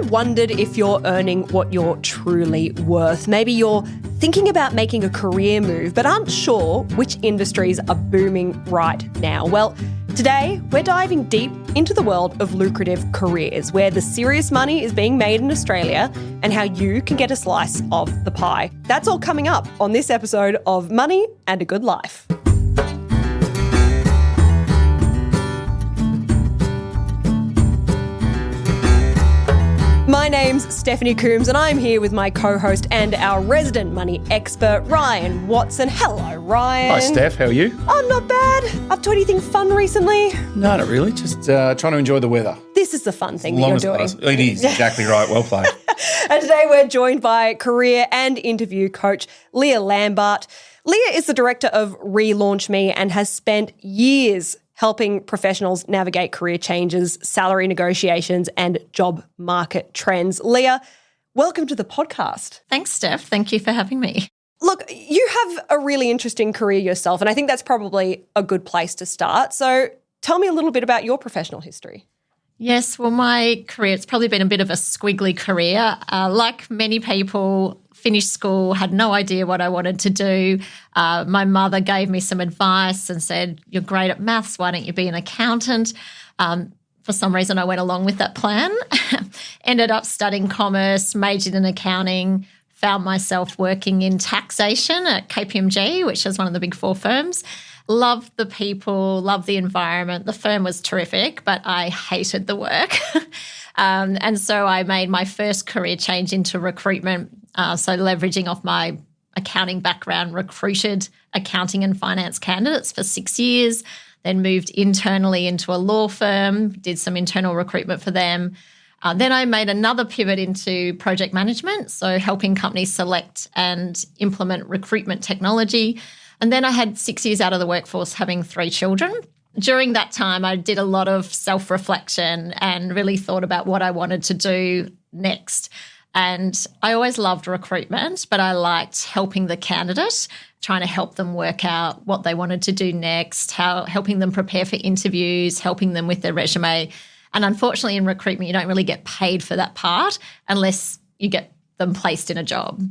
wondered if you're earning what you're truly worth? Maybe you're thinking about making a career move but aren't sure which industries are booming right now. Well, today we're diving deep into the world of lucrative careers, where the serious money is being made in Australia and how you can get a slice of the pie. That's all coming up on this episode of Money and a Good Life. My name's Stephanie Coombs and I'm here with my co-host and our resident money expert, Ryan Watson. Hello, Ryan. Hi, Steph. How are you? Oh, not bad. Up to anything fun recently? No, not really. Just trying to enjoy the weather. This is the fun thing that you're doing. It is. Exactly right. Well played. And today we're joined by career and interview coach Leah Lambart. Leah is the director of Relaunch Me and has spent years helping professionals navigate career changes, salary negotiations, and job market trends. Leah, welcome to the podcast. Thanks, Steph. Thank you for having me. Look, you have a really interesting career yourself, and I think that's probably a good place to start. So tell me a little bit about your professional history. Yes, well, my career, it's probably been a bit of a squiggly career. Like many people, finished school, had no idea what I wanted to do. My mother gave me some advice and said, "You're great at maths, why don't you be an accountant?" For some reason, I went along with that plan. Ended up studying commerce, majored in accounting, found myself working in taxation at KPMG, which is one of the big four firms. Loved the people, loved the environment. The firm was terrific, but I hated the work. And so I made my first career change into recruitment. So leveraging off my accounting background, recruited accounting and finance candidates for 6 years, then moved internally into a law firm, did some internal recruitment for them. Then I made another pivot into project management, so helping companies select and implement recruitment technology. And then I had 6 years out of the workforce having 3 children. During that time, I did a lot of self-reflection and really thought about what I wanted to do next. And I always loved recruitment, but I liked helping the candidate, trying to help them work out what they wanted to do next, helping them prepare for interviews, helping them with their resume. And unfortunately, in recruitment, you don't really get paid for that part unless you get them placed in a job.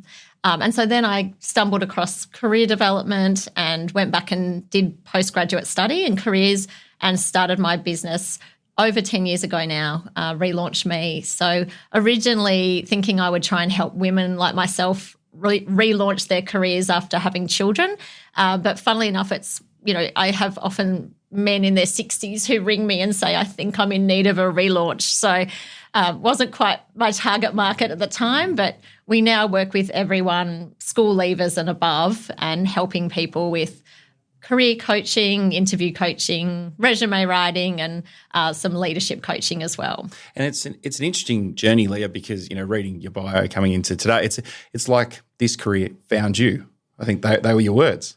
And so then I stumbled across career development and went back and did postgraduate study in careers and started my business over 10 years ago now, Relaunch Me. So originally thinking I would try and help women like myself relaunch their careers after having children. But funnily enough, I have often men in their 60s who ring me and say, "I think I'm in need of a relaunch." So wasn't quite my target market at the time, but we now work with everyone, school leavers and above, and helping people with career coaching, interview coaching, resume writing, and some leadership coaching as well. And it's an interesting journey, Leah, because reading your bio coming into today, it's like this career found you. I think they were your words.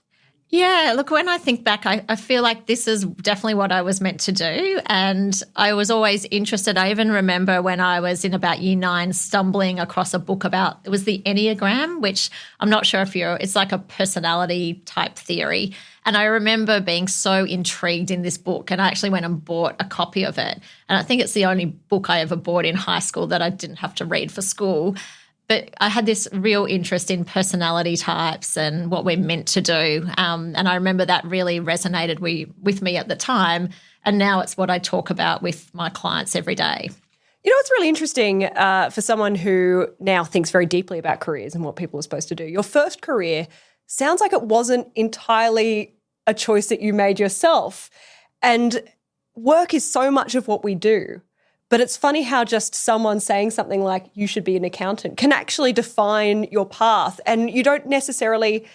Yeah, look, when I think back, I feel like this is definitely what I was meant to do, and I was always interested. I even remember when I was in about year 9 stumbling across a book it was the Enneagram, which I'm not sure it's like a personality type theory. And I remember being so intrigued in this book, and I actually went and bought a copy of it. And I think it's the only book I ever bought in high school that I didn't have to read for school. But I had this real interest in personality types and what we're meant to do. And I remember that really resonated with me at the time. And now it's what I talk about with my clients every day. You know, it's really interesting for someone who now thinks very deeply about careers and what people are supposed to do. Your first career sounds like it wasn't entirely a choice that you made yourself. And work is so much of what we do. But it's funny how just someone saying something like you should be an accountant can actually define your path, and you don't necessarily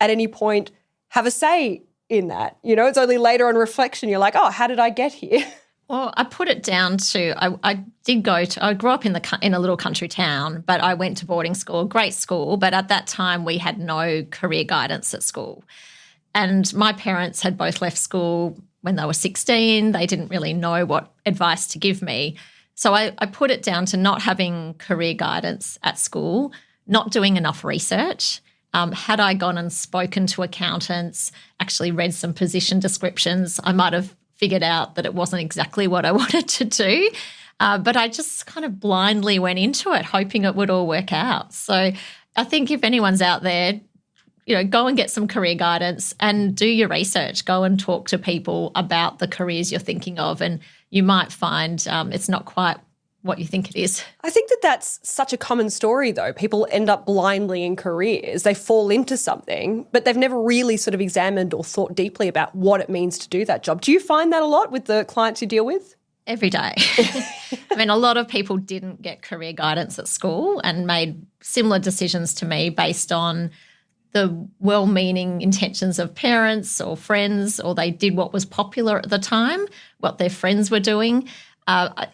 at any point have a say in that. It's only later on reflection you're like, oh, how did I get here? Well, I put it down to I grew up in a little country town, but I went to boarding school, great school, but at that time we had no career guidance at school. And my parents had both left school when they were 16. They didn't really know what advice to give me. So I put it down to not having career guidance at school, not doing enough research. Had I gone and spoken to accountants, actually read some position descriptions, I might have figured out that it wasn't exactly what I wanted to do. But I just kind of blindly went into it, hoping it would all work out. So I think if anyone's out there, go and get some career guidance and do your research. Go and talk to people about the careers you're thinking of, and you might find it's not quite what you think it is. I think that that's such a common story, though. People end up blindly in careers. They fall into something, but they've never really sort of examined or thought deeply about what it means to do that job. Do you find that a lot with the clients you deal with? Every day. I mean, a lot of people didn't get career guidance at school and made similar decisions to me based on the well-meaning intentions of parents or friends, or they did what was popular at the time, what their friends were doing.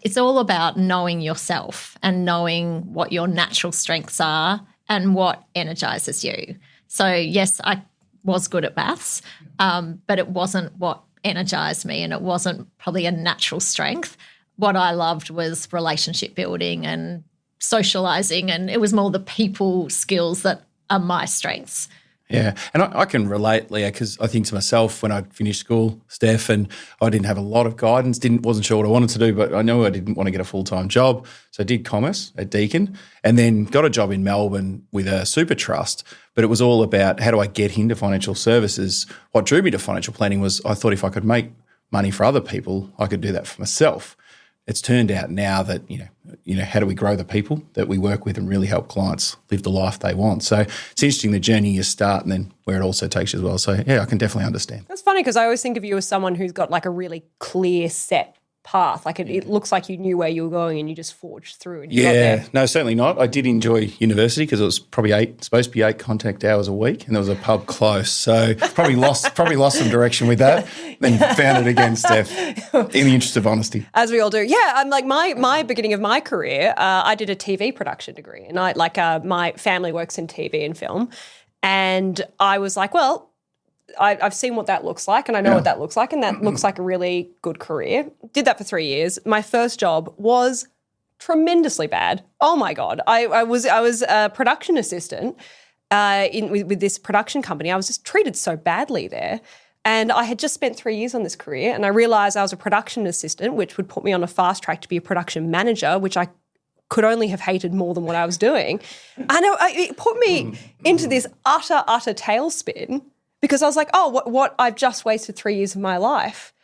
It's all about knowing yourself and knowing what your natural strengths are and what energizes you. So, yes, I was good at maths, but it wasn't what energized me, and it wasn't probably a natural strength. What I loved was relationship building and socializing, and it was more the people skills that are my strengths. Yeah, and I can relate, Leah, because I think to myself when I finished school, Steph, and I didn't have a lot of guidance, wasn't sure what I wanted to do, but I knew I didn't want to get a full-time job. So I did commerce at Deakin and then got a job in Melbourne with a super trust, but it was all about how do I get into financial services. What drew me to financial planning was I thought if I could make money for other people, I could do that for myself. It's turned out now that, how do we grow the people that we work with and really help clients live the life they want? So it's interesting the journey you start and then where it also takes you as well. So, yeah, I can definitely understand. That's funny because I always think of you as someone who's got like a really clear set path. Like it looks like you knew where you were going and you just forged through. And you got there. No, certainly not. I did enjoy university because it was probably supposed to be 8 contact hours a week, and there was a pub close. So probably lost some direction with that. Then found it again, Steph, in the interest of honesty. As we all do. Yeah, I'm like my beginning of my career, I did a TV production degree, and my family works in TV and film, and I was like, well, I've seen what that looks like and I know what that looks like, and that looks like a really good career. Did that for 3 years. My first job was tremendously bad. Oh my God. I was a production assistant with this production company. I was just treated so badly there. And I had just spent 3 years on this career, and I realised I was a production assistant, which would put me on a fast track to be a production manager, which I could only have hated more than what I was doing. And it put me into this utter tailspin. Because I was like, oh, what? I've just wasted 3 years of my life.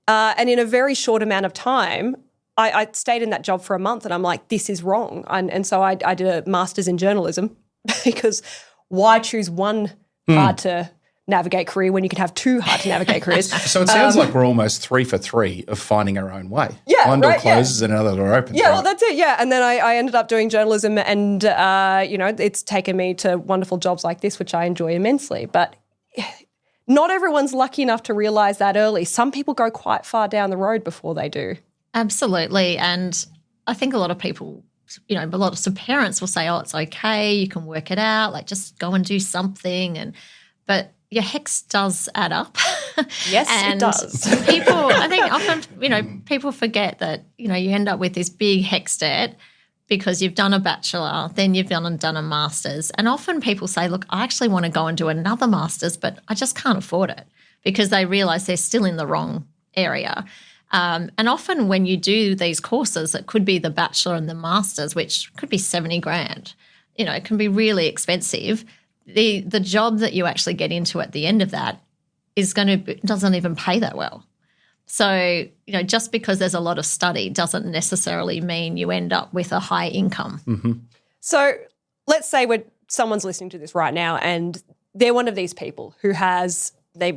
And in a very short amount of time, I stayed in that job for a month, and I'm like, this is wrong. And so I did a master's in journalism because why choose one hard to navigate career when you can have 2 hard to navigate careers? So it sounds like we're almost 3 for 3 of finding our own way. Yeah, one door closes and another door opens. Yeah, right? well, that's it. Yeah, and then I ended up doing journalism, and it's taken me to wonderful jobs like this, which I enjoy immensely. But not everyone's lucky enough to realise that early. Some people go quite far down the road before they do. Absolutely. And I think a lot of people, lots of parents will say, oh, it's okay, you can work it out, like just go and do something. But your HECS does add up. Yes, it does. I think often, people forget that, you end up with this big HECS debt because you've done a bachelor, then you've done a master's. And often people say, look, I actually want to go and do another master's, but I just can't afford it because they realise they're still in the wrong area. And often when you do these courses, it could be the bachelor and the master's, which could be 70 grand. It can be really expensive. The job that you actually get into at the end of that doesn't even pay that well. So, just because there's a lot of study doesn't necessarily mean you end up with a high income. Mm-hmm. So let's say someone's listening to this right now and they're one of these people who they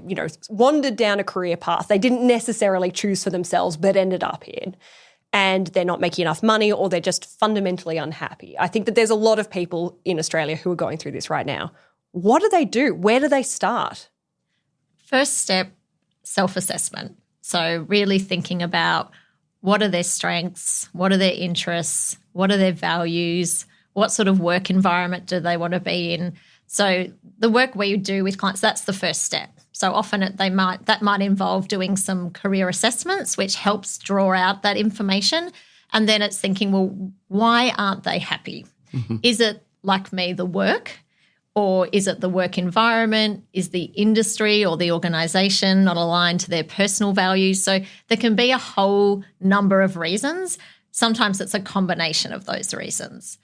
wandered down a career path they didn't necessarily choose for themselves but ended up in, and they're not making enough money or they're just fundamentally unhappy. I think that there's a lot of people in Australia who are going through this right now. What do they do? Where do they start? First step, self-assessment. So really thinking about what are their strengths, what are their interests, what are their values, what sort of work environment do they want to be in. So the work we do with clients, that's the first step. So often that might involve doing some career assessments, which helps draw out that information. And then it's thinking, well, why aren't they happy? Mm-hmm. Is it, like me, the work? Or is it the work environment? Is the industry or the organisation not aligned to their personal values? So there can be a whole number of reasons, Sometimes it's a combination of those reasons.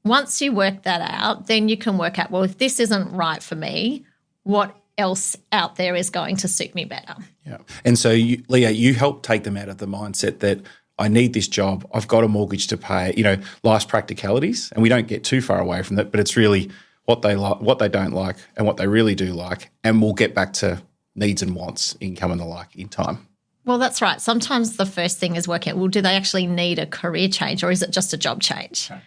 Once you work that out, then you can work out, well, if this isn't right for me, what else out there is going to suit me better? Yeah. And so, Leah, you help take them out of the mindset that I need this job, I've got a mortgage to pay, life's practicalities, and we don't get too far away from that, but it's really what they like, what they don't like, and what they really do like, and we'll get back to needs and wants, income and the like in time. Well, that's right. Sometimes the first thing is working out, well, do they actually need a career change or is it just a job change? Okay.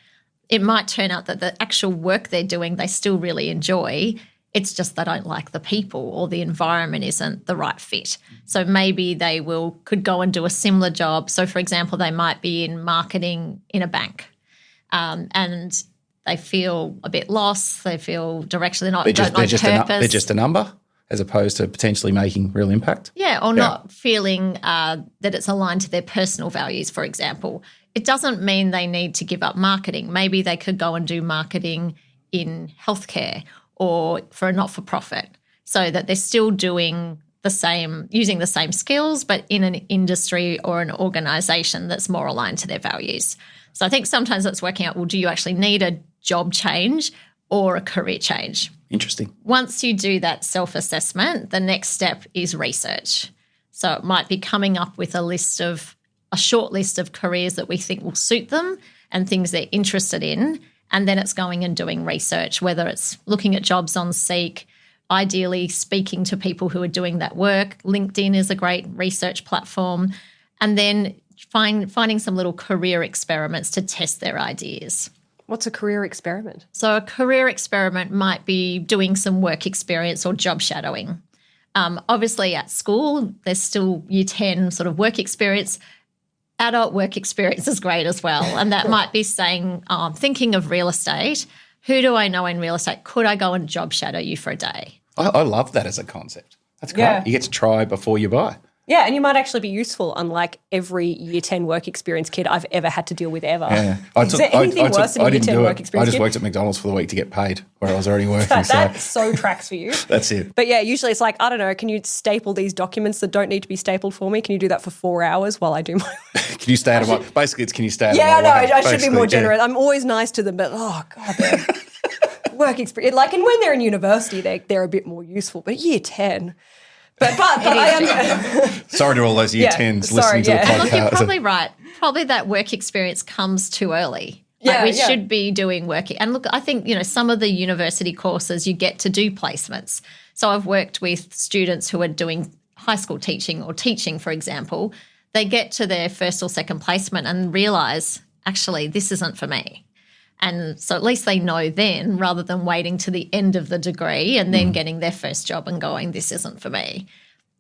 It might turn out that the actual work they're doing, they still really enjoy. It's just they don't like the people or the environment isn't the right fit. So maybe they could go and do a similar job. So, for example, they might be in marketing in a bank and they feel a bit lost. They feel directionally not they're just a number as opposed to potentially making real impact. Yeah, or not feeling that it's aligned to their personal values, for example. It doesn't mean they need to give up marketing. Maybe they could go and do marketing in healthcare or for a not-for-profit, so that they're still doing the same, using the same skills, but in an industry or an organisation that's more aligned to their values. So I think sometimes it's working out, well, do you actually need a job change or a career change? Interesting. Once you do that self-assessment, the next step is research. So it might be coming up with a short list of careers that we think will suit them and things they're interested in. And then it's going and doing research, whether it's looking at jobs on Seek, ideally speaking to people who are doing that work. LinkedIn is a great research platform. And then finding some little career experiments to test their ideas. What's a career experiment? So a career experiment might be doing some work experience or job shadowing. Obviously at school, there's still year 10 sort of work experience. Adult work experience is great as well. And that might be saying, I'm thinking of real estate. Who do I know in real estate? Could I go and job shadow you for a day? I love that as a concept. That's great. Yeah. You get to try before you buy. Yeah, and you might actually be useful, unlike every year 10 work experience kid I've ever had to deal with ever. Yeah. Is there anything worse than a year 10 work experience I just kid? worked at McDonald's for the week to get paid where I was already working. That so tracks for you. That's it. But yeah, usually it's like, I don't know, can you staple these documents that don't need to be stapled for me? Can you do that for 4 hours while I do my Can you stay out of my – basically it's can you stay out of my Yeah, way? no, I should be more generous. I'm always nice to them, but oh, God, they're work experience. Like, and when they're in university, they're a bit more useful. But year 10 – but I am. Sorry to all those year 10s listening to the podcast. Look, you're probably right. Probably that work experience comes too early. We should be doing work. And look, I think, some of the university courses you get to do placements. So I've worked with students who are doing high school teaching or teaching, for example. They get to their first or second placement and realise, actually, this isn't for me. And so at least they know then, rather than waiting to the end of the degree and then getting their first job and going, this isn't for me.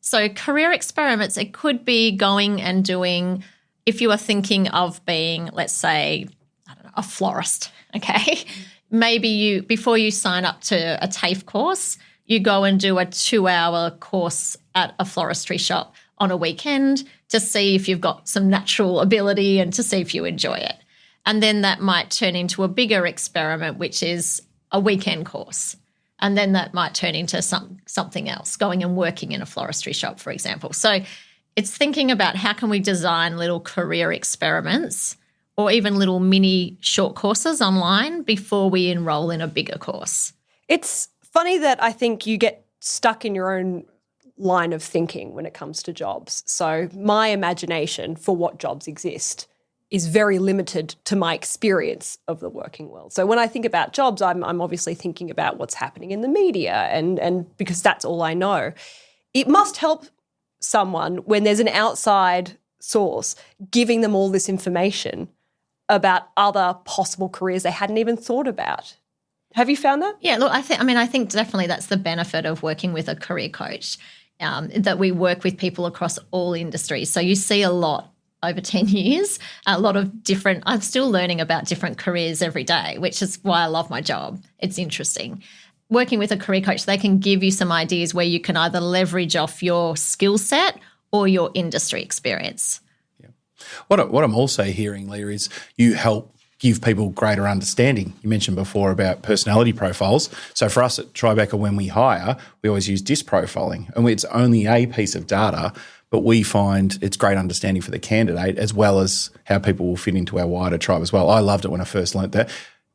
So career experiments, it could be going and doing, if you are thinking of being, let's say, I don't know, a florist, okay? Maybe before you sign up to a TAFE course, you go and do a 2-hour course at a floristry shop on a weekend to see if you've got some natural ability and to see if you enjoy it. And then that might turn into a bigger experiment, which is a weekend course. And then that might turn into something else, going and working in a floristry shop, for example. So it's thinking about how can we design little career experiments or even little mini short courses online before we enroll in a bigger course. It's funny that I think you get stuck in your own line of thinking when it comes to jobs. So my imagination for what jobs exist is very limited to my experience of the working world. So when I think about jobs, I'm obviously thinking about what's happening in the media and because that's all I know. It must help someone when there's an outside source giving them all this information about other possible careers they hadn't even thought about. Have you found that? Yeah, look, I think definitely that's the benefit of working with a career coach, that we work with people across all industries. So you see a lot over 10 years, a lot of different, I'm still learning about different careers every day, which is why I love my job. It's interesting. Working with a career coach, they can give you some ideas where you can either leverage off your skill set or your industry experience. Yeah. What I'm also hearing, Leah, is you help give people greater understanding. You mentioned before about personality profiles. So for us at Tribeca, when we hire, we always use DISC profiling, and it's only a piece of data, but we find it's great understanding for the candidate as well as how people will fit into our wider tribe as well. I loved it when I first learnt that.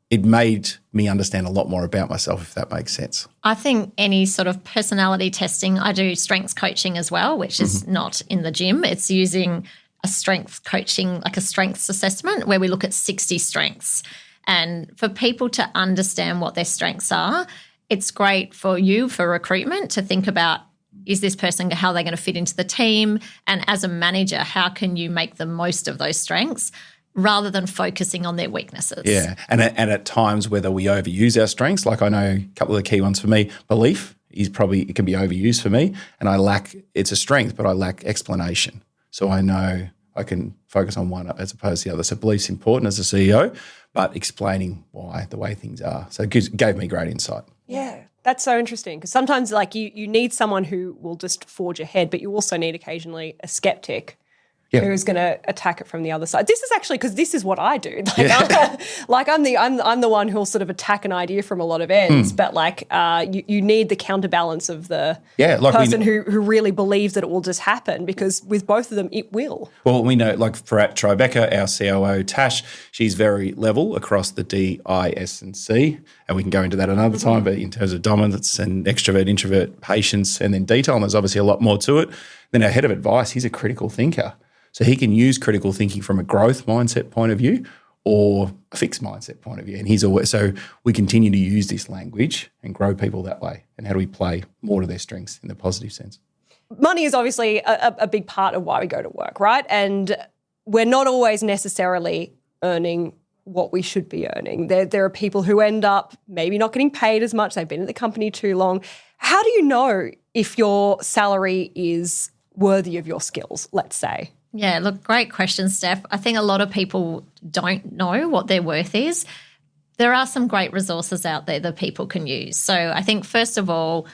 It made me understand a lot more about myself, if that makes sense. I think any sort of personality testing, I do strengths coaching as well, which is not in the gym. It's using a strengths coaching, like a strengths assessment where we look at 60 strengths. And for people to understand what their strengths are, it's great for you, for recruitment, to think about, is this person, how are they going to fit into the team? And as a manager, how can you make the most of those strengths rather than focusing on their weaknesses? Yeah, and at times whether we overuse our strengths, like I know a couple of the key ones for me, belief is probably, it can be overused for me, and it's a strength, but I lack explanation. So I know I can focus on one as opposed to the other. So belief's important as a CEO, but explaining why, the way things are. So it gave me great insight. Yeah, that's so interesting because sometimes like you need someone who will just forge ahead, but you also need occasionally a skeptic who's going to attack it from the other side. This is actually because this is what I do. I'm the one who'll sort of attack an idea from a lot of ends, but you need the counterbalance of the person who really believes that it will just happen, because with both of them it will. Well, we know, like for at Tribeca, our COO Tash, she's very level across the D, I, S, and C, and we can go into that another time. But in terms of dominance and extrovert, introvert, patience, and then detail, and there's obviously a lot more to it. Then our head of advice, he's a critical thinker. So he can use critical thinking from a growth mindset point of view or a fixed mindset point of view. And so we continue to use this language and grow people that way. And how do we play more to their strengths in the positive sense? Money is obviously a big part of why we go to work, right? And we're not always necessarily earning what we should be earning. There are people who end up maybe not getting paid as much. They've been at the company too long. How do you know if your salary is worthy of your skills, let's say? Yeah, look, great question, Steph. I think a lot of people don't know what their worth is. There are some great resources out there that people can use. So I think, first of all,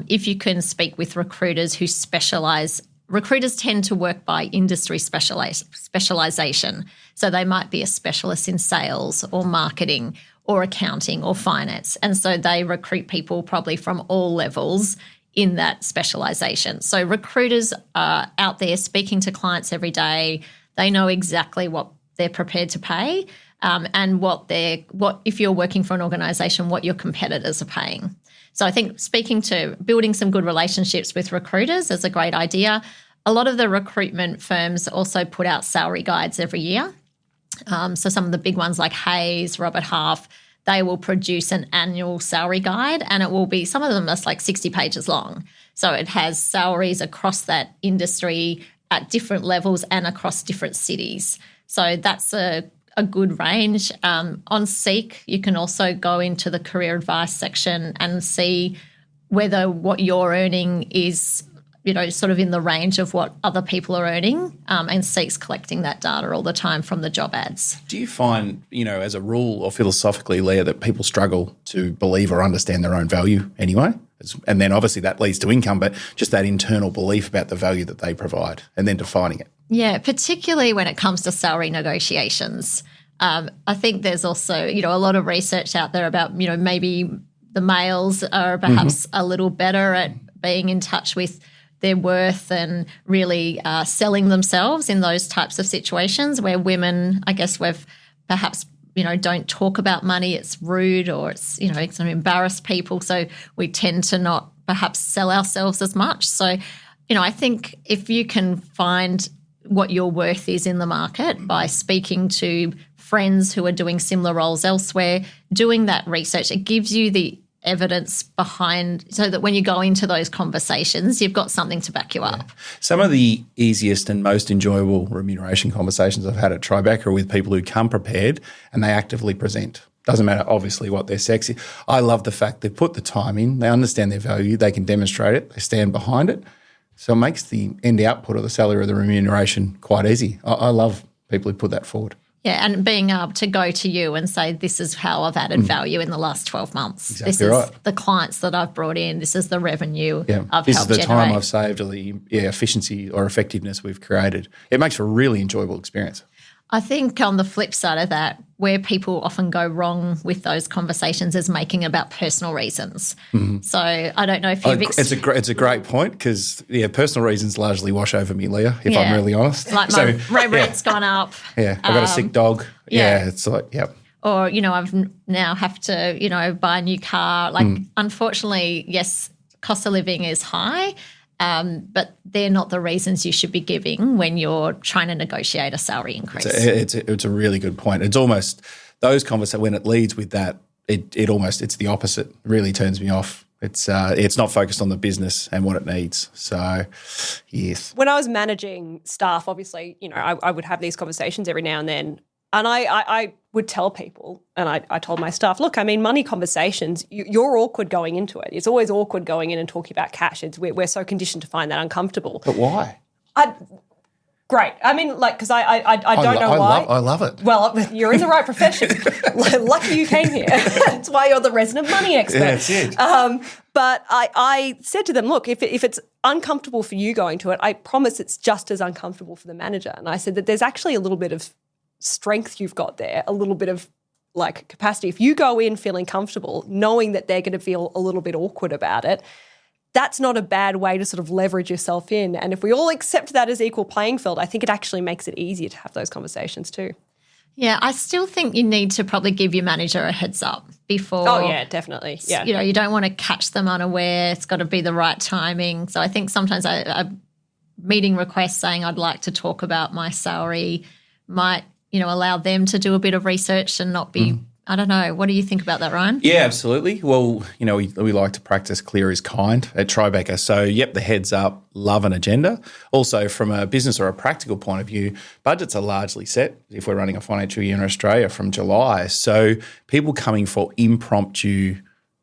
if you can speak with recruiters who specialise, recruiters tend to work by industry specialisation. So they might be a specialist in sales or marketing or accounting or finance. And so they recruit people probably from all levels in that specialisation. So recruiters are out there speaking to clients every day. They know exactly what they're prepared to pay, and what if you're working for an organisation, what your competitors are paying. So I think building some good relationships with recruiters is a great idea. A lot of the recruitment firms also put out salary guides every year. So some of the big ones like Hayes, Robert Half, they will produce an annual salary guide, and it will be, some of them are like 60 pages long. So it has salaries across that industry at different levels and across different cities. So that's a good range. On Seek, you can also go into the career advice section and see whether what you're earning is, sort of in the range of what other people are earning, and Seek's collecting that data all the time from the job ads. Do you find, as a rule or philosophically, Leah, that people struggle to believe or understand their own value anyway? And then obviously that leads to income, but just that internal belief about the value that they provide and then defining it. Yeah, particularly when it comes to salary negotiations. I think there's also, a lot of research out there about, maybe the males are perhaps a little better at being in touch with their worth and really selling themselves in those types of situations, where women, I guess we've perhaps, don't talk about money. It's rude, or it's, it's going to embarrass people. So we tend to not perhaps sell ourselves as much. So, I think if you can find what your worth is in the market by speaking to friends who are doing similar roles elsewhere, doing that research, it gives you the evidence behind, so that when you go into those conversations, you've got something to back you up. Some of the easiest and most enjoyable remuneration conversations I've had at Tribeca are with people who come prepared and they actively present. Doesn't matter, obviously, what they're sexy. I love the fact they put the time in, they understand their value, they can demonstrate it, they stand behind it. So it makes the end output of the salary or the remuneration quite easy. I love people who put that forward. Yeah, and being able to go to you and say, this is how I've added value in the last 12 months. Exactly this is right. the clients that I've brought in. This is the revenue I've helped generate. This is the time I've saved, or the efficiency or effectiveness we've created. It makes for a really enjoyable experience. I think on the flip side of that, where people often go wrong with those conversations is making about personal reasons. So I don't know if you've it's a great point because, personal reasons largely wash over me, Leah, if I'm really honest. Like my rent's gone up. Yeah, I've got a sick dog. Yeah, it's like, yep. Or, I've now have to, buy a new car. Like, unfortunately, yes, cost of living is high, but they're not the reasons you should be giving when you're trying to negotiate a salary increase. It's a really good point. It's almost those conversations, when it leads with that, it's the opposite. It really turns me off. It's not focused on the business and what it needs. So, yes. When I was managing staff, obviously, I would have these conversations every now and then. And I would tell people, and I told my staff, look, money conversations, you're awkward going into it. It's always awkward going in and talking about cash. We're so conditioned to find that uncomfortable. But why? Great. Because I don't know why. I love it. Well, you're in the right profession. Lucky you came here. That's why you're the resident money expert. Yeah, that's it. But I said to them, look, if it's uncomfortable for you going to it, I promise it's just as uncomfortable for the manager. And I said that there's actually a little bit of strength you've got there, a little bit of capacity. If you go in feeling comfortable, knowing that they're going to feel a little bit awkward about it, that's not a bad way to sort of leverage yourself in. And if we all accept that as equal playing field, I think it actually makes it easier to have those conversations too. Yeah, I still think you need to probably give your manager a heads up before. Oh, yeah, definitely. Yeah. You don't want to catch them unaware. It's got to be the right timing. So I think sometimes a meeting request saying I'd like to talk about my salary might allow them to do a bit of research and not be, I don't know. What do you think about that, Ryan? Yeah, absolutely. Well, we like to practice clear is kind at Tribeca. So, the heads up, love an agenda. Also, from a business or a practical point of view, budgets are largely set if we're running a financial year in Australia from July. So, people coming for impromptu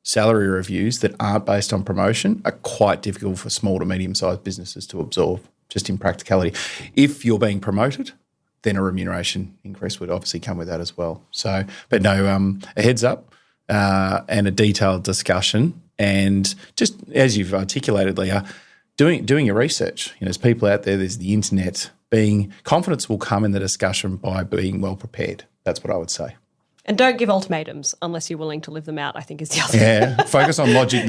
salary reviews that aren't based on promotion are quite difficult for small to medium-sized businesses to absorb, just in practicality. If you're being promoted, then a remuneration increase would obviously come with that as well. So, but no, a heads up and a detailed discussion, and just as you've articulated, Leah, doing your research. There's people out there. There's the internet. Confidence will come in the discussion by being well prepared. That's what I would say. And don't give ultimatums unless you're willing to live them out, I think is the other Yeah, focus on logic,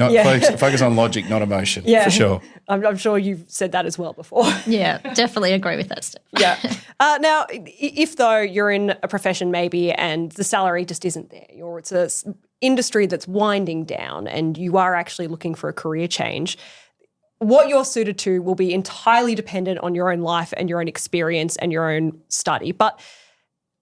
focus on logic, not emotion, for sure. I'm sure you've said that as well before. Yeah, definitely agree with that, Steph. Yeah. Now, if though you're in a profession maybe and the salary just isn't there, or it's an industry that's winding down and you are actually looking for a career change, what you're suited to will be entirely dependent on your own life and your own experience and your own study. But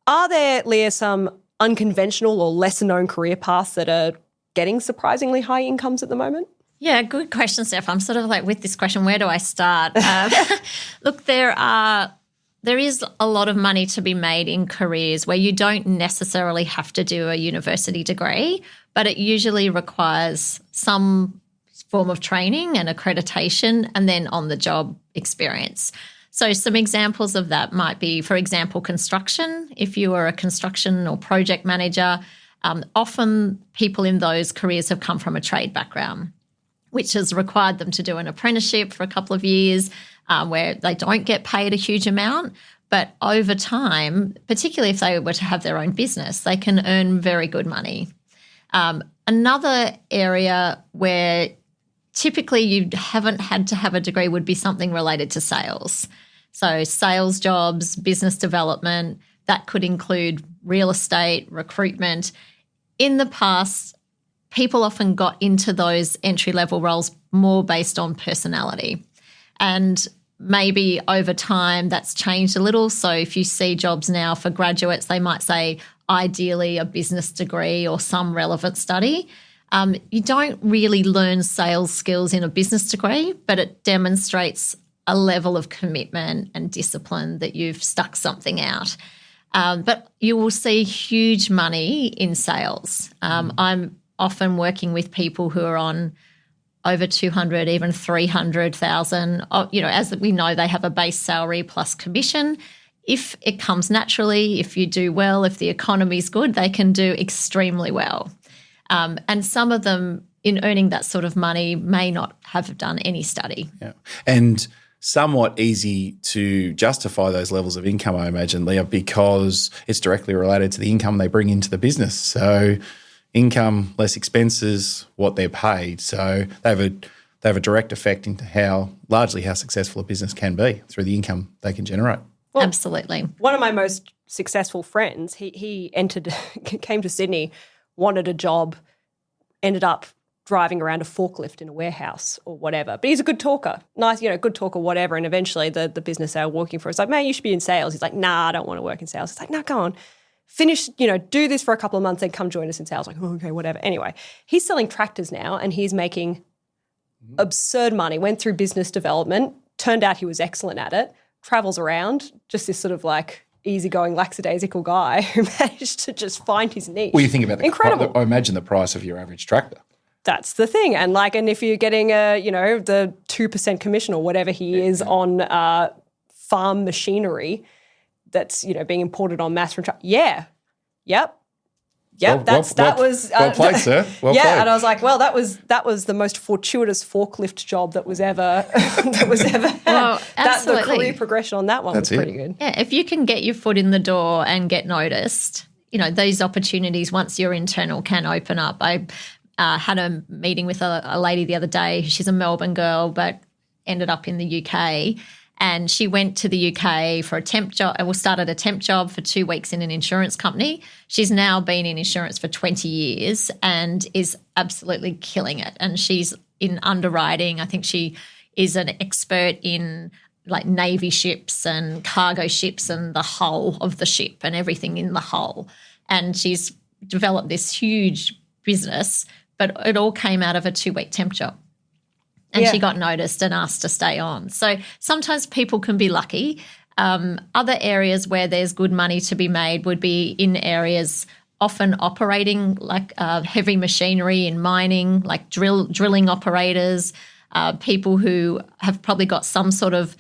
are there, Leah, some unconventional or lesser-known career paths that are getting surprisingly high incomes at the moment? Yeah, good question, Steph. I'm sort of with this question, where do I start? Look, there is a lot of money to be made in careers where you don't necessarily have to do a university degree, but it usually requires some form of training and accreditation and then on-the-job experience. So some examples of that might be, for example, construction. If you are a construction or project manager, often people in those careers have come from a trade background, which has required them to do an apprenticeship for a couple of years where they don't get paid a huge amount. But over time, particularly if they were to have their own business, they can earn very good money. Another area where typically you haven't had to have a degree would be something related to sales. So sales jobs, business development, that could include real estate, recruitment. In the past, people often got into those entry-level roles more based on personality. And maybe over time that's changed a little. So if you see jobs now for graduates, they might say ideally a business degree or some relevant study. You don't really learn sales skills in a business degree, but it demonstrates a level of commitment and discipline that you've stuck something out. But you will see huge money in sales. I'm often working with people who are on over 200, even 300,000. As we know, they have a base salary plus commission. If it comes naturally, if you do well, if the economy's good, they can do extremely well. And some of them, in earning that sort of money, may not have done any study. Yeah. And somewhat easy to justify those levels of income, I imagine, Leah, because it's directly related to the income they bring into the business. So income, less expenses, what they're paid. So they have a direct effect into how successful a business can be through the income they can generate. Well, absolutely. One of my most successful friends, he came to Sydney, wanted a job, ended up driving around a forklift in a warehouse or whatever. But he's a good talker, nice, good talker, whatever. And eventually the business they were working for is like, man, you should be in sales. He's like, nah, I don't want to work in sales. It's like, no, go on. Finish, do this for a couple of months, then come join us in sales. Like, oh, okay, whatever. Anyway, he's selling tractors now and he's making absurd money, went through business development, turned out he was excellent at it, travels around, just this sort of like easygoing, lackadaisical guy who managed to just find his niche. Well, you think about incredible. I imagine the price of your average tractor. That's the thing. And if you're getting the 2% commission or whatever he is on farm machinery that's, being imported en masse from China. Yeah. Yep. Yep. That was well played, sir. Well played. And I was like, well, that was the most fortuitous forklift job that was ever had. Well, The career progression on that one was pretty good. Yeah, if you can get your foot in the door and get noticed, these opportunities once you're internal can open up. I had a meeting with a lady the other day. She's a Melbourne girl, but ended up in the UK. And she went to the UK for a temp job, started a temp job for 2 weeks in an insurance company. She's now been in insurance for 20 years and is absolutely killing it. And she's in underwriting. I think she is an expert in like Navy ships and cargo ships and the hull of the ship and everything in the hull. And she's developed this huge business, but it all came out of a 2-week temp job. And she got noticed and asked to stay on. So sometimes people can be lucky. Other areas where there's good money to be made would be in areas often operating like heavy machinery in mining, like drilling operators, people who have probably got some sort of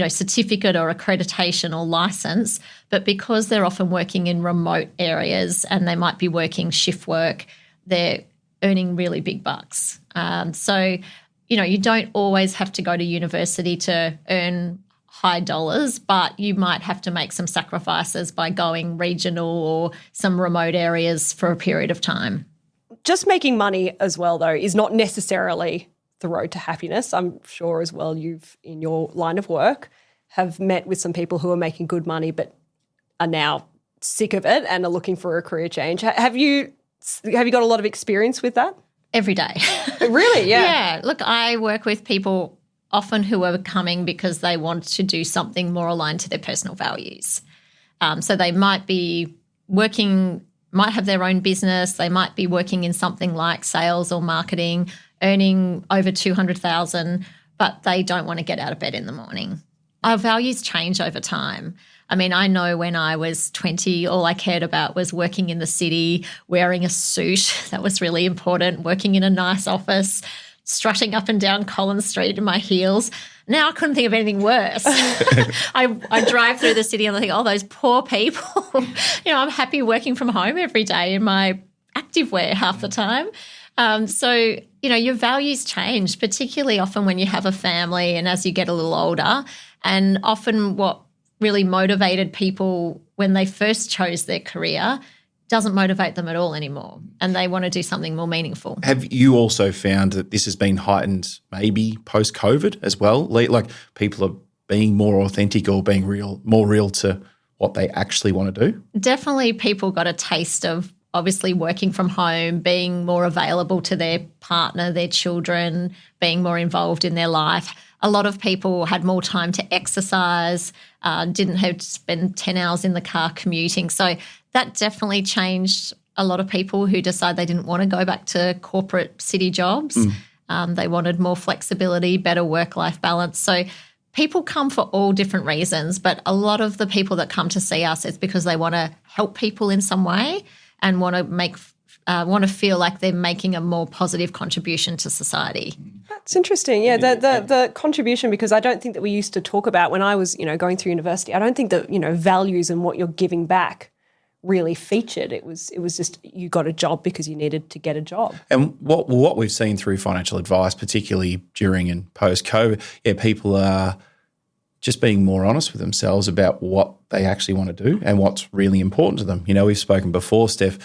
certificate or accreditation or license, but because they're often working in remote areas and they might be working shift work, they're earning really big bucks. So you don't always have to go to university to earn high dollars, but you might have to make some sacrifices by going regional or some remote areas for a period of time. Just making money as well, though, is not necessarily the road to happiness. I'm sure as well you've, in your line of work, have met with some people who are making good money but are now sick of it and are looking for a career change. Have you got a lot of experience with that? Every day. Really? Yeah. Yeah. Look, I work with people often who are coming because they want to do something more aligned to their personal values. So they might be might have their own business. They might be working in something like sales or marketing, earning over $200,000, but they don't want to get out of bed in the morning. Our values change over time. I mean, I know when I was 20, all I cared about was working in the city, wearing a suit. That was really important, working in a nice office, strutting up and down Collins Street in my heels. Now I couldn't think of anything worse. I drive through the city and I think, oh, those poor people. I'm happy working from home every day in my activewear half the time. So your values change, particularly often when you have a family and as you get a little older. And often what really motivated people when they first chose their career doesn't motivate them at all anymore, and they want to do something more meaningful. Have you also found that this has been heightened maybe post-COVID as well? Like people are being more authentic or being more real to what they actually want to do? Definitely people got a taste of obviously working from home, being more available to their partner, their children, being more involved in their life. A lot of people had more time to exercise, didn't have to spend 10 hours in the car commuting. So that definitely changed a lot of people who decided they didn't want to go back to corporate city jobs. They wanted more flexibility, better work-life balance. So people come for all different reasons, but a lot of the people that come to see us, it's because they want to help people in some way and want to feel like they're making a more positive contribution to society. That's interesting. Yeah, the contribution, because I don't think that we used to talk about when I was, going through university, I don't think that, values and what you're giving back really featured. It was just you got a job because you needed to get a job. And what we've seen through financial advice, particularly during and post-COVID, people are just being more honest with themselves about what they actually want to do and what's really important to them. We've spoken before, Steph,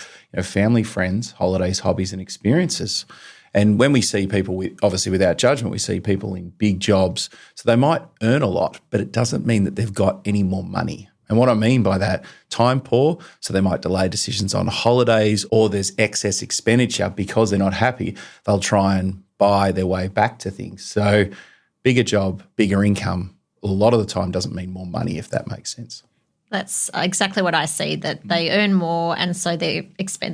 family, friends, holidays, hobbies, and experiences. And when we see people, obviously without judgment, we see people in big jobs. So they might earn a lot, but it doesn't mean that they've got any more money. And what I mean by that, time poor, so they might delay decisions on holidays, or there's excess expenditure because they're not happy. They'll try and buy their way back to things. So bigger job, bigger income, a lot of the time doesn't mean more money, if that makes sense. That's exactly what I see, that they earn more and so they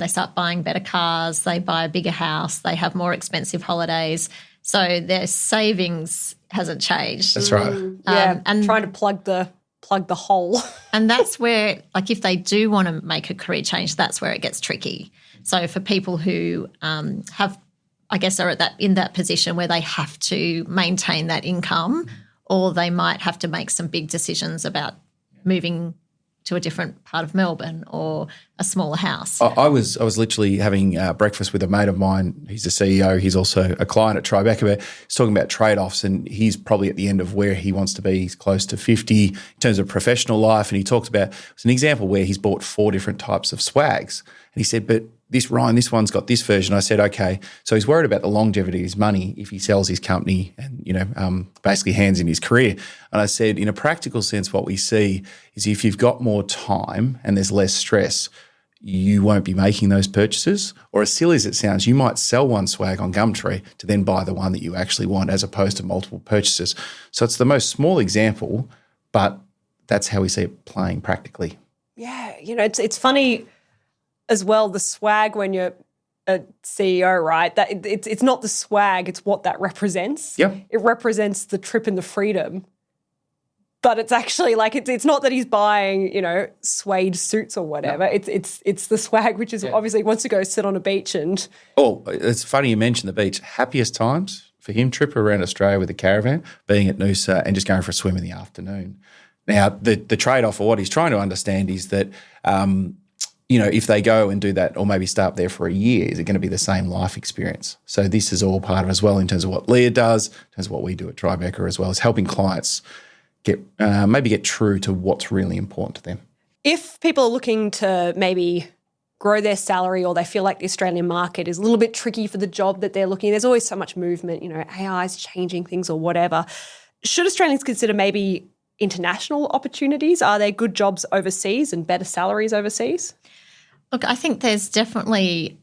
start buying better cars, they buy a bigger house, they have more expensive holidays. So their savings hasn't changed. That's right. And trying to plug the hole. And that's where, if they do want to make a career change, that's where it gets tricky. So for people who are in that position where they have to maintain that income, or they might have to make some big decisions about moving to a different part of Melbourne or a smaller house. I was literally having breakfast with a mate of mine. He's a CEO. He's also a client at Tribeca. He's talking about trade-offs, and he's probably at the end of where he wants to be. He's close to 50 in terms of professional life, and he talks about it's an example where he's bought 4 different types of swags. And he said, but this one's got this version. I said, okay. So he's worried about the longevity of his money if he sells his company and, basically hands in his career. And I said, in a practical sense, what we see is if you've got more time and there's less stress, you won't be making those purchases. Or as silly as it sounds, you might sell one swag on Gumtree to then buy the one that you actually want, as opposed to multiple purchases. So it's the most small example, but that's how we see it playing practically. Yeah, it's funny as well, the swag when you're a CEO, right? That it's not the swag, it's what that represents. Yep. It represents the trip and the freedom. But it's actually it's not that he's buying, suede suits or whatever. No. It's the swag, which is obviously he wants to go sit on a beach and. Oh, it's funny you mentioned the beach. Happiest times for him, trip around Australia with a caravan, being at Noosa and just going for a swim in the afternoon. Now, the trade-off, or what he's trying to understand, is that if they go and do that, or maybe stay up there for a year, is it going to be the same life experience? So this is all part of as well in terms of what Leah does, in terms of what we do at Tribeca as well, as helping clients get true to what's really important to them. If people are looking to maybe grow their salary, or they feel like the Australian market is a little bit tricky for the job that they're looking, there's always so much movement, AI is changing things or whatever. Should Australians consider maybe international opportunities? Are there good jobs overseas and better salaries overseas? Look, I think there's definitely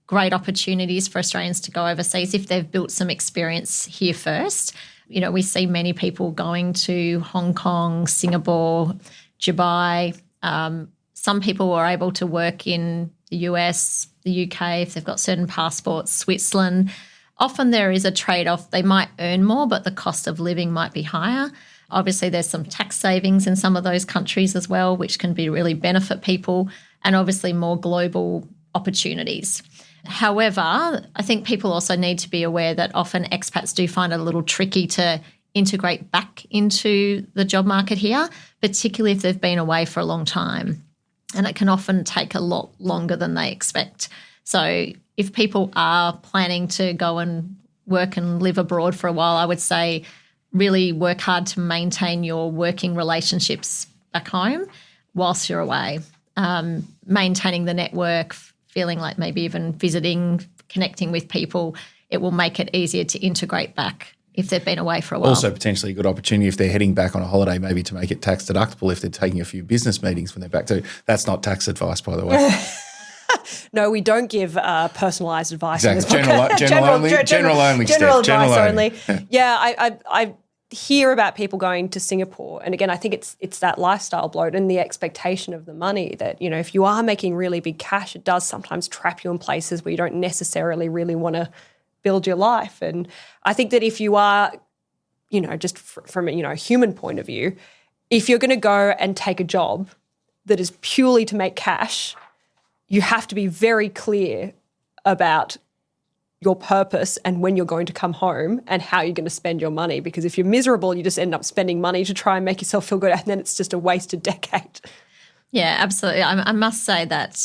great opportunities for Australians to go overseas if they've built some experience here first. We see many people going to Hong Kong, Singapore, Dubai. Some people are able to work in the US, the UK, if they've got certain passports, Switzerland. Often there is a trade-off. They might earn more, but the cost of living might be higher. Obviously, there's some tax savings in some of those countries as well, which can really benefit people, and obviously more global opportunities. However, I think people also need to be aware that often expats do find it a little tricky to integrate back into the job market here, particularly if they've been away for a long time. And it can often take a lot longer than they expect. So if people are planning to go and work and live abroad for a while, I would say really work hard to maintain your working relationships back home whilst you're away. Maintaining the network, feeling like maybe even visiting, connecting with people, it will make it easier to integrate back if they've been away for a while. Also potentially a good opportunity if they're heading back on a holiday, maybe to make it tax deductible if they're taking a few business meetings when they're back too. That's not tax advice, by the way. No, we don't give personalised advice. Exactly. General only. General advice only. Yeah, I hear about people going to Singapore, and again, I think it's that lifestyle bloat and the expectation of the money that, if you are making really big cash, it does sometimes trap you in places where you don't necessarily really want to build your life. And I think that if you are, just from a human point of view, if you're going to go and take a job that is purely to make cash, you have to be very clear about your purpose and when you're going to come home and how you're going to spend your money. Because if you're miserable, you just end up spending money to try and make yourself feel good, and then it's just a wasted decade. Yeah, absolutely. I must say that,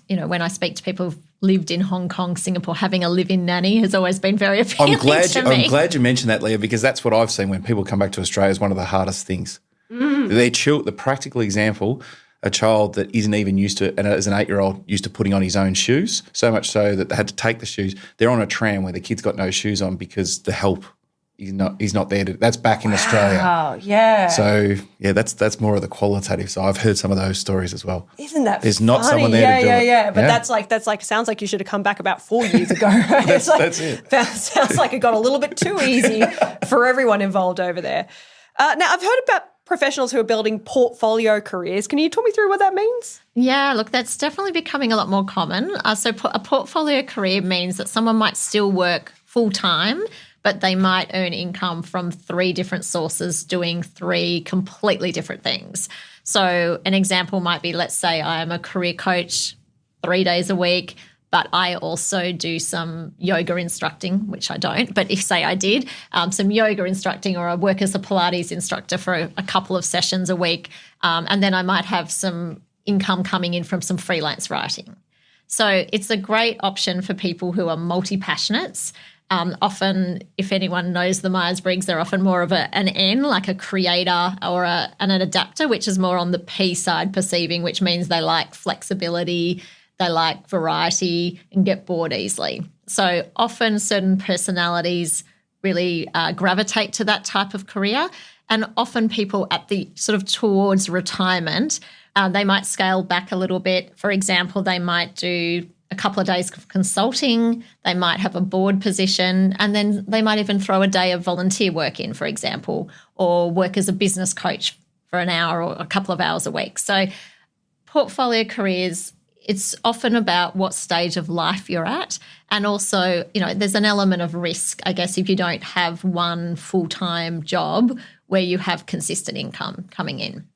when I speak to people who've lived in Hong Kong, Singapore, having a live-in nanny has always been very appealing to me. I'm glad you mentioned that, Leah, because that's what I've seen when people come back to Australia is one of the hardest things. The practical example, a child that isn't even used to, and as an 8-year-old, used to putting on his own shoes, so much so that they had to take the shoes. They're on a tram where the kid's got no shoes on because the help he's not there. That's back in Australia. Oh, yeah. So, yeah, that's more of the qualitative. So I've heard some of those stories as well. Isn't that There's funny? not someone there to do it. Yeah. But that's like sounds like you should have come back about 4 years ago. Right? That's it. That sounds like it got a little bit too easy for everyone involved over there. Now, I've heard about professionals who are building portfolio careers. Can you talk me through what that means? Yeah, look, that's definitely becoming a lot more common. So a portfolio career means that someone might still work full-time, but they might earn income from 3 different sources doing 3 completely different things. So an example might be, let's say I am a career coach 3 days a week, but I also do some yoga instructing, which I don't, but if say I did, some yoga instructing, or I work as a Pilates instructor for a couple of sessions a week, and then I might have some income coming in from some freelance writing. So it's a great option for people who are multi-passionates. Often, if anyone knows the Myers-Briggs, they're often more of an N, like a creator or an adapter, which is more on the P side, perceiving, which means they like flexibility, they like variety and get bored easily. So often certain personalities really gravitate to that type of career. And often people at the sort of towards retirement, they might scale back a little bit. For example, they might do a couple of days of consulting, they might have a board position, and then they might even throw a day of volunteer work in, for example, or work as a business coach for an hour or a couple of hours a week. So portfolio careers, it's often about what stage of life you're at. And also, there's an element of risk, I guess, if you don't have one full-time job where you have consistent income coming in.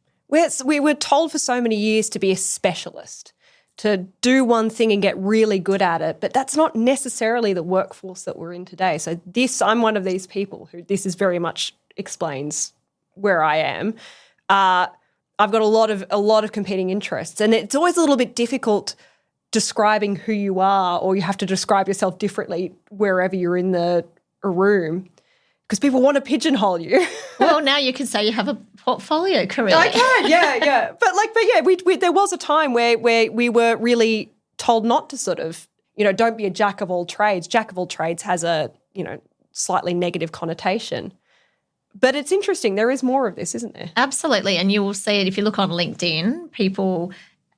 We were told for so many years to be a specialist, to do one thing and get really good at it, but that's not necessarily the workforce that we're in today. So I'm one of these people who this is very much explains where I am. I've got a lot of competing interests, and it's always a little bit difficult describing who you are, or you have to describe yourself differently wherever you're in a room, because people want to pigeonhole you. Well, now you can say you have a portfolio career. I can, yeah. But there was a time where we were really told not to sort of, don't be a jack of all trades. Jack of all trades has a, slightly negative connotation. But it's interesting. There is more of this, isn't there? Absolutely. And you will see it if you look on LinkedIn. People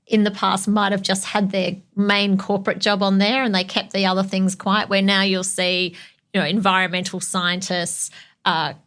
in the past might have just had their main corporate job on there and they kept the other things quiet, where now you'll see, environmental scientists,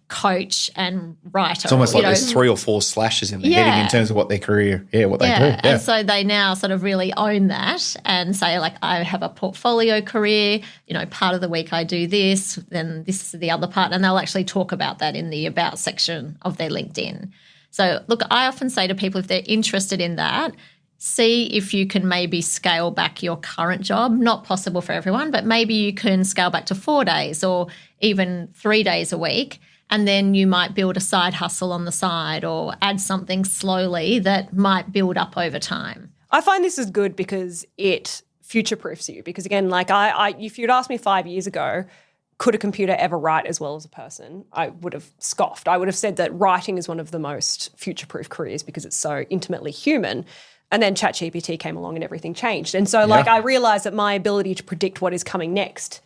coach and writer. It's almost like there's 3 or 4 slashes in the heading in terms of what their career, what they do. Yeah. And so they now sort of really own that and say, like, I have a portfolio career, part of the week I do this, then this is the other part. And they'll actually talk about that in the about section of their LinkedIn. So, look, I often say to people, if they're interested in that, see if you can maybe scale back your current job. Not possible for everyone, but maybe you can scale back to 4 days or even 3 days a week, and then you might build a side hustle on the side or add something slowly that might build up over time. I find this is good because it future-proofs you. Because again, like if you'd asked me 5 years ago, could a computer ever write as well as a person, I would have scoffed. I would have said that writing is one of the most future-proof careers because it's so intimately human. And then ChatGPT came along and everything changed. And so I realised that my ability to predict what is coming next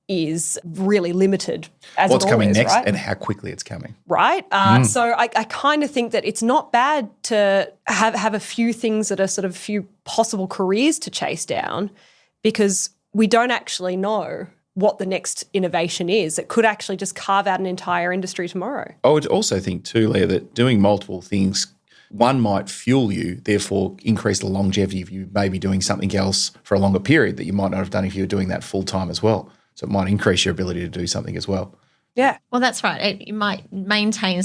is really limited as what's coming next, right? and how quickly it's coming. Right? So I kind of think that it's not bad to have a few things that are sort of few possible careers to chase down, because we don't actually know what the next innovation is that could actually just carve out an entire industry tomorrow. I would also think too, Leah, that doing multiple things, one might fuel you, therefore increase the longevity of you maybe doing something else for a longer period that you might not have done if you were doing that full time as well. So it might increase your ability to do something as well. Yeah. Well, that's right. You might maintain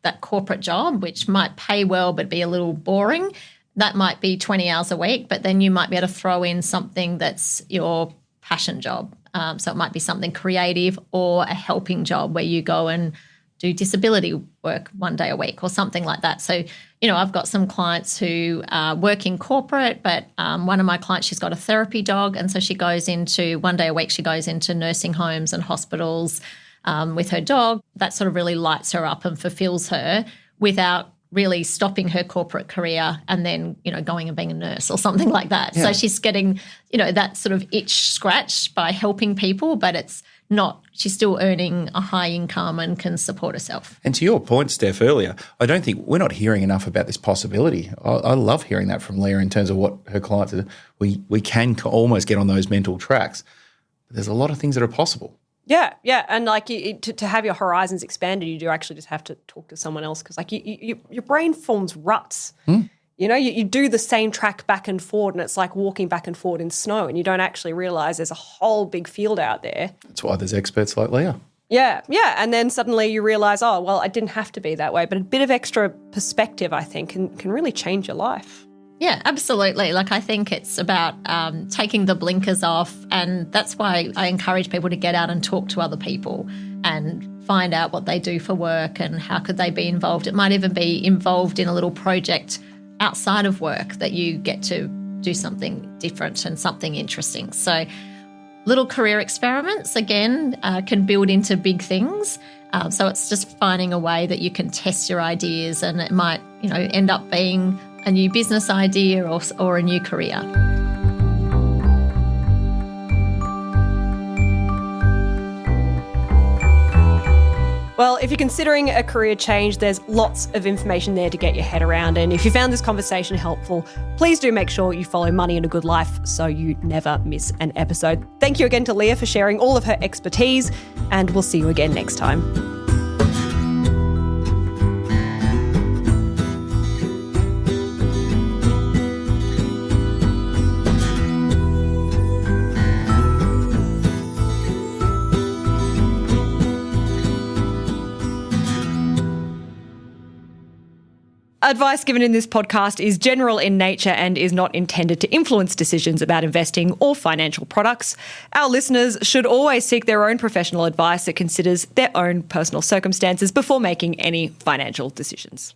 that corporate job, which might pay well but be a little boring. That might be 20 hours a week, but then you might be able to throw in something that's your passion job. So it might be something creative or a helping job where you go and do disability work 1 day a week or something like that. So, I've got some clients who work in corporate, but one of my clients, she's got a therapy dog. And so she goes into 1 day a week, she goes into nursing homes and hospitals with her dog. That sort of really lights her up and fulfills her without really stopping her corporate career and then, going and being a nurse or something like that. Yeah. So she's getting, that sort of itch scratched by helping people, but it's not, she's still earning a high income and can support herself. And to your point, Steph, earlier, I don't think we're not hearing enough about this possibility. I love hearing that from Leah in terms of what her clients are. We can almost get on those mental tracks. But there's a lot of things that are possible. Yeah. And to have your horizons expanded, you do actually just have to talk to someone else because your brain forms ruts. You do the same track back and forward and it's like walking back and forward in snow and you don't actually realise there's a whole big field out there. That's why there's experts like Leah. Yeah. And then suddenly you realise, oh, well, I didn't have to be that way. But a bit of extra perspective, I think, can really change your life. Yeah, absolutely. I think it's about taking the blinkers off, and that's why I encourage people to get out and talk to other people and find out what they do for work and how could they be involved. It might even be involved in a little project outside of work that you get to do something different and something interesting. So little career experiments, again, can build into big things. So it's just finding a way that you can test your ideas, and it might, end up being a new business idea or a new career. Well, if you're considering a career change, there's lots of information there to get your head around. And if you found this conversation helpful, please do make sure you follow Money and a Good Life so you never miss an episode. Thank you again to Leah for sharing all of her expertise, and we'll see you again next time. Advice given in this podcast is general in nature and is not intended to influence decisions about investing or financial products. Our listeners should always seek their own professional advice that considers their own personal circumstances before making any financial decisions.